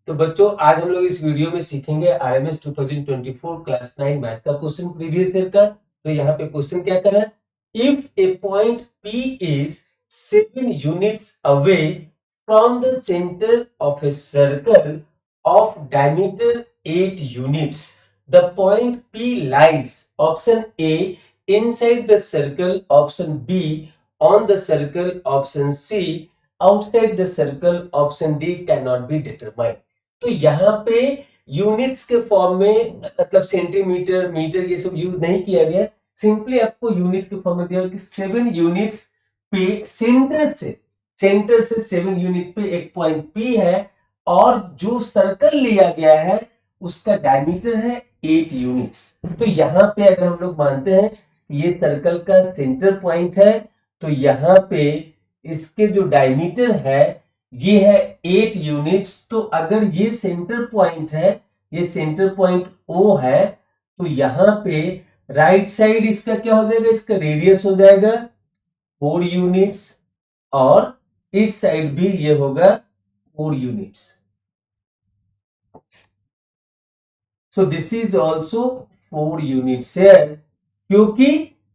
तो बच्चों आज हम लोग इस वीडियो में सीखेंगे आरएमएस 2024 क्लास 9 मैथ का क्वेश्चन प्रीवियस ईयर का। तो यहाँ पे क्वेश्चन क्या कर रहा है, if A point P is 7 units away from the centre of a circle of diameter 8 units, the point P lies option A inside the circle, option B on the circle, option C outside the circle, option D cannot be determined। तो यहाँ पे units के form में मतलब centimetre metre ये सब use नहीं किया गया, सिंपली आपको यूनिट के फॉर्म में दिया कि 7 यूनिट्स पे सेंटर से 7 यूनिट पे एक पॉइंट P है और जो सर्कल लिया गया है उसका डायमीटर है 8 यूनिट्स। तो यहाँ पे अगर हम लोग मानते हैं ये सर्कल का सेंटर पॉइंट है, तो यहाँ पे इसके जो डायमीटर है ये है 8 यूनिट्स। तो अगर ये सेंटर पॉइंट है, ये सेंटर पॉइंट O है, तो यहाँ पे राइट साइड इसका क्या हो जाएगा, इसका रेडियस हो जाएगा 4 यूनिट्स और इस साइड भी ये होगा 4 units. So this is also 4 units है, क्योंकि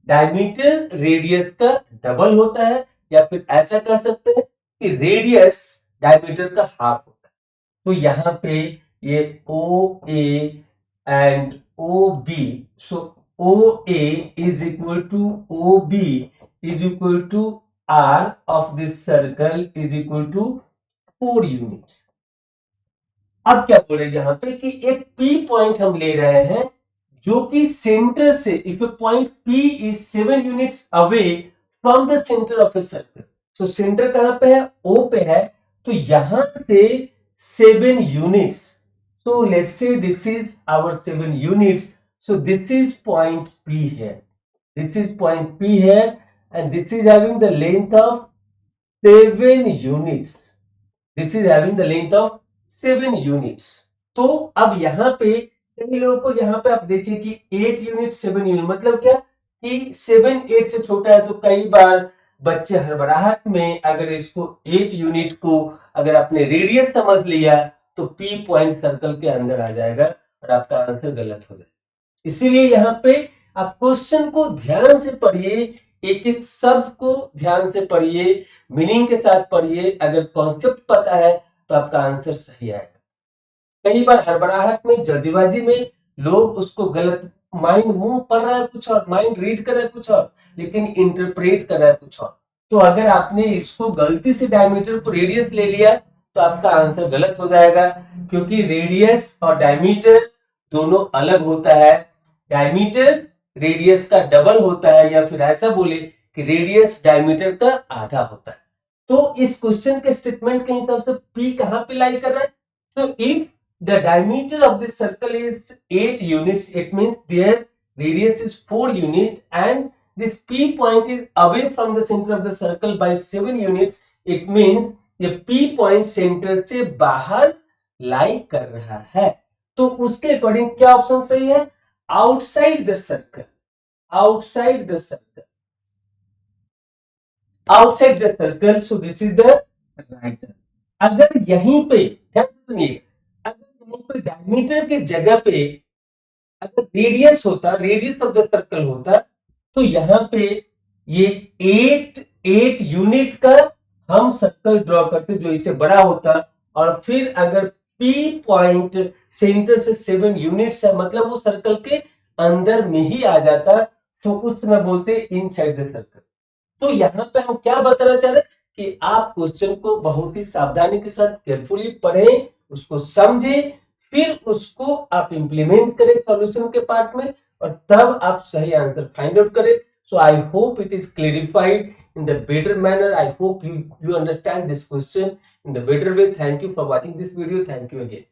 डायमीटर रेडियस का डबल होता है, या फिर ऐसा कह सकते हैं कि रेडियस डायमीटर का हाफ होता है। तो यहाँ पे ये OA and OB, so OA is equal to OB is equal to R of this circle is equal to 4 units. अब क्या बोल रहे हैं यहाँ पे कि एक P पॉइंट हम ले रहे हैं जो कि सेंटर से, if A point P is 7 units away from the centre of a circle. So centre कहां पे है, O पे है, तो यहां से 7 units, so let's say this is our 7 units, so this is point P here, this is point P here and this is having the length of 7 units, this is having the length of 7 units। तो अब यहाँ पे कई लोगों को यहाँ पे आप देखिए कि 8 यूनिट 7 यूनिट मतलब क्या कि 7 8 से छोटा है, तो कई बार बच्चे हड़बड़ाहट में अगर इसको 8 यूनिट को अगर आपने रेडियस समझ लिया तो P पॉइंट सर्कल के अंदर आ जाएगा और आपका आंसर गलत हो जाएगा। इसीलिए यहाँ पे आप क्वेश्चन को ध्यान से पढ़िए, एक एक शब्द को ध्यान से पढ़िए, मीनिंग के साथ पढ़िए। अगर कॉन्सेप्ट पता है तो आपका आंसर सही आएगा। कई बार हड़बड़ाहट में, जल्दीबाजी में लोग उसको गलत, माइंड मुंह पढ़ रहा है कुछ और, माइंड रीड कर रहा है कुछ और, लेकिन इंटरप्रेट कर रहा है कुछ और। तो अगर आपने इसको गलती से डायमीटर को रेडियस ले लिया तो आपका आंसर गलत हो जाएगा, क्योंकि रेडियस और डायमीटर दोनों अलग होता है। डायमीटर रेडियस का डबल होता है, या फिर ऐसा बोले कि रेडियस डायमीटर का आधा होता है। तो इस क्वेश्चन के स्टेटमेंट के हिसाब से P कहां पे लाई कर रहा है, तो if the diameter of this circle is 8 units, it means their radius is 4 units and this P point is away from the center of the circle by 7 units, it means ये P point centre से बाहर लाई कर रहा है। तो उसके according क्या option सही है, outside the circle, outside the circle, outside the circle, so this is the right. अगर यहीं पे ध्यान सुनिए, डायमीटर के जगह पे अगर रेडियस होता, रेडियस ऑफ द सर्कल होता, तो यहाँ पे ये 8 यूनिट का हम सर्कल ड्रॉ करते जो इससे बड़ा होता, और फिर अगर P पॉइंट सेंटर से 7 यूनिट्स है मतलब वो सर्कल के अंदर में ही आ जाता, तो उस समय बोलते इनसाइड द सर्कल। तो यहाँ पे हम क्या बताना चाह रहे हैं कि आप क्वेश्चन को बहुत ही सावधानी के साथ केयरफुली पढ़ें, उसको समझें, फिर उसको आप इंप्लीमेंट करें सॉल्यूशन के पार्ट में, और तब आप सही आंसर फाइंड आउट करें। So I hope it is clarified in the better manner. I hope you understand this question in the better way. Thank you for watching this video. Thank you again.